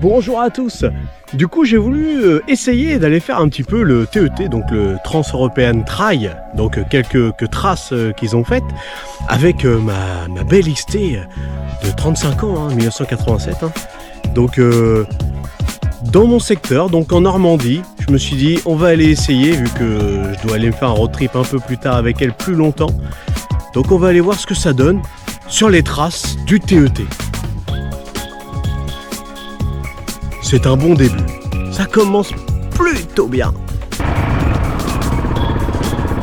Bonjour à tous. Du coup j'ai voulu essayer d'aller faire un petit peu le TET, donc le Trans-European Trail, donc quelques traces qu'ils ont faites avec ma belle XT de 35 ans, 1987. Donc dans mon secteur, donc en Normandie, je me suis dit on va aller essayer vu que je dois aller me faire un road trip un peu plus tard avec elle plus longtemps. Donc on va aller voir ce que ça donne sur les traces du TET. C'est un bon début, ça commence plutôt bien.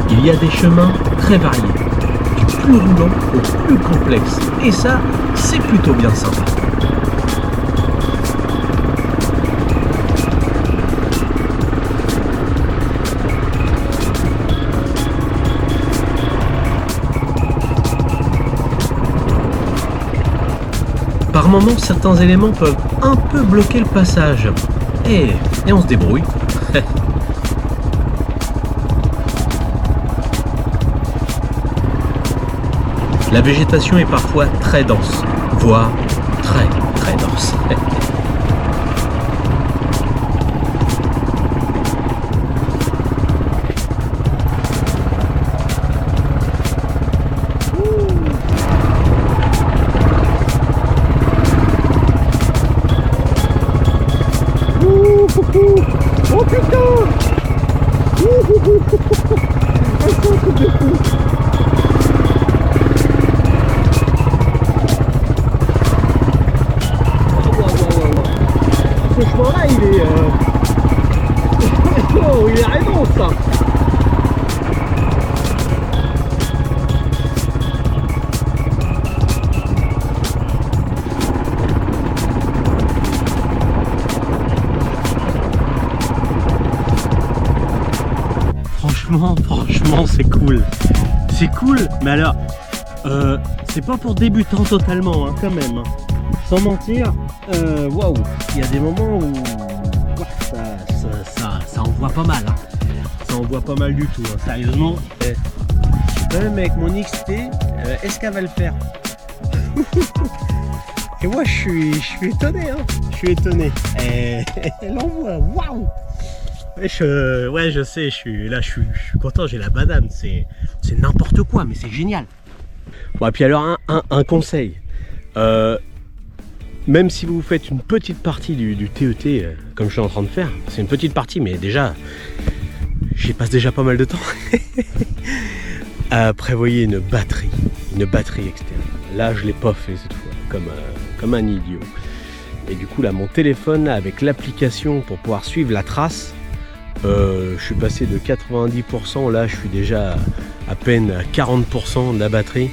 Il y a des chemins très variés, du plus roulant au plus complexe, et ça, c'est plutôt bien sympa. Par moments, certains éléments peuvent un peu bloquer le passage. Et on se débrouille. La végétation est parfois très dense, voire très dense. Oh putain! C'est un truc de fou! Ce chemin-là, il est... Oh, il est raison, ça! Franchement, c'est cool. C'est cool, mais alors, c'est pas pour débutants totalement, quand même. Sans mentir, waouh, il y a des moments où ça envoie pas mal. Ça envoie pas mal du tout, sérieusement. Même avec mon XT, est-ce qu'elle va le faire? Et moi, je suis étonné, Je suis étonné. Elle envoie, waouh! Ouais, je sais, je suis content, j'ai la banane, c'est n'importe quoi, mais c'est génial. Bon, et puis alors un conseil, même si vous faites une petite partie du TET, comme je suis en train de faire, c'est une petite partie, mais déjà, j'y passe déjà pas mal de temps, prévoyez une batterie externe. Là, je l'ai pas fait cette fois, comme un idiot. Et du coup, là, mon téléphone, là, avec l'application pour pouvoir suivre la trace, je suis passé de 90%, là je suis déjà à peine à 40% de la batterie.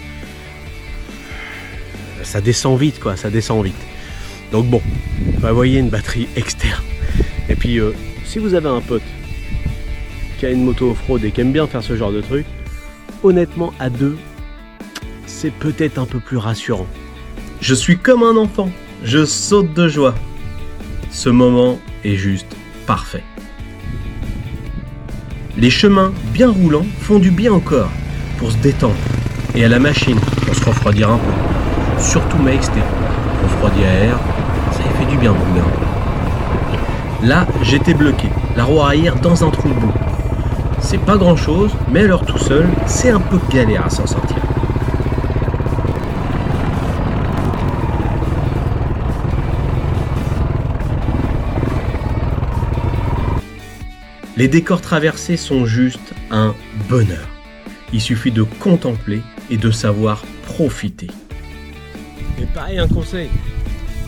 Ça descend vite ça descend vite. Donc bon, voyez une batterie externe. Et puis si vous avez un pote qui a une moto off-road et qui aime bien faire ce genre de truc, honnêtement à deux, c'est peut-être un peu plus rassurant. Je suis comme un enfant, je saute de joie. Ce moment est juste parfait. Les chemins bien roulants font du bien au corps pour se détendre et à la machine pour se refroidir un peu. Surtout ma XT, refroidi à air, ça y fait du bien mon gars. Là, j'étais bloqué, la roue arrière dans un trou de boue. C'est pas grand chose, mais à l'heure tout seul, c'est un peu galère à s'en sortir. Les décors traversés sont juste un bonheur. Il suffit de contempler et de savoir profiter. Et pareil, un conseil,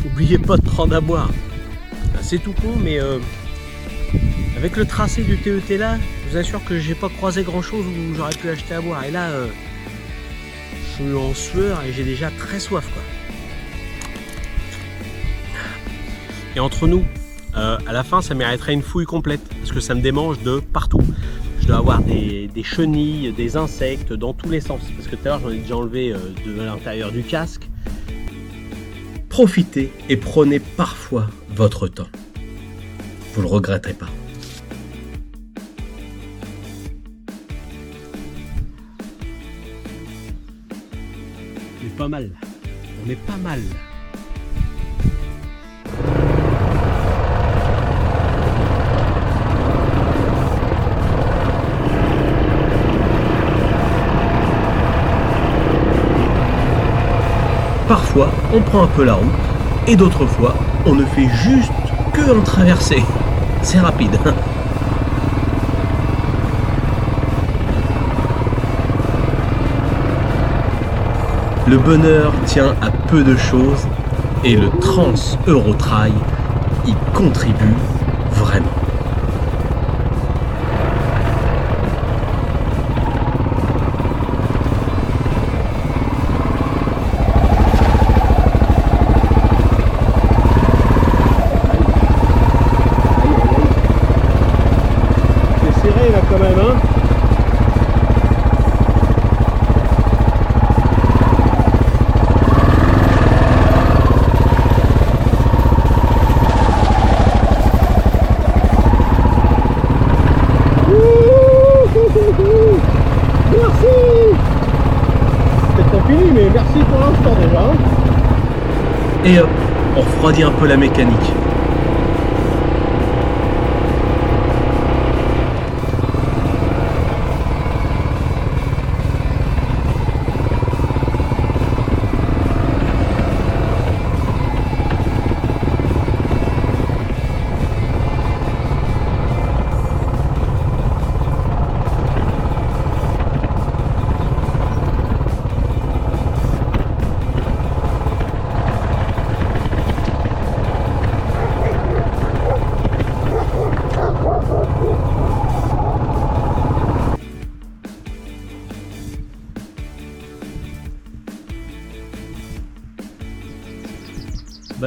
n'oubliez pas de prendre à boire. C'est tout con, mais avec le tracé du TET là, je vous assure que j'ai pas croisé grand chose où j'aurais pu acheter à boire. Et là, je suis en sueur et j'ai déjà très soif, quoi. Et entre nous, à la fin ça mériterait une fouille complète parce que ça me démange de partout. Je dois avoir des chenilles, des insectes dans tous les sens parce que tout à l'heure j'en ai déjà enlevé de l'intérieur du casque. Profitez et prenez parfois votre temps. Vous le regretterez pas. On est pas mal. parfois on prend un peu la route et d'autres fois on ne fait juste que en traverser. C'est rapide. Le bonheur tient à peu de choses et le Trans-Eurotrail y contribue vraiment. C'est serré là quand même, hein. Merci. Peut-être pas fini, mais merci pour l'instant déjà. Et hop, on refroidit un peu la mécanique.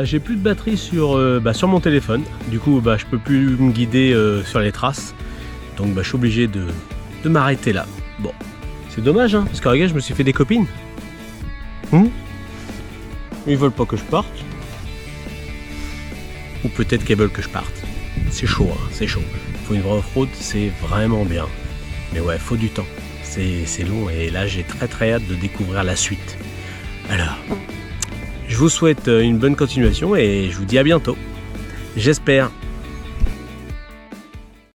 J'ai plus de batterie sur mon téléphone, du coup je peux plus me guider sur les traces, donc je suis obligé de m'arrêter là. Bon, c'est dommage, hein, parce que regarde, je me suis fait des copines. Ils veulent pas que je parte, ou peut-être qu'elles veulent que je parte. C'est chaud, hein, c'est chaud. Faut une vraie off-road, c'est vraiment bien, mais ouais, faut du temps, c'est long, et là j'ai très hâte de découvrir la suite. Alors, je vous souhaite une bonne continuation et je vous dis à bientôt. J'espère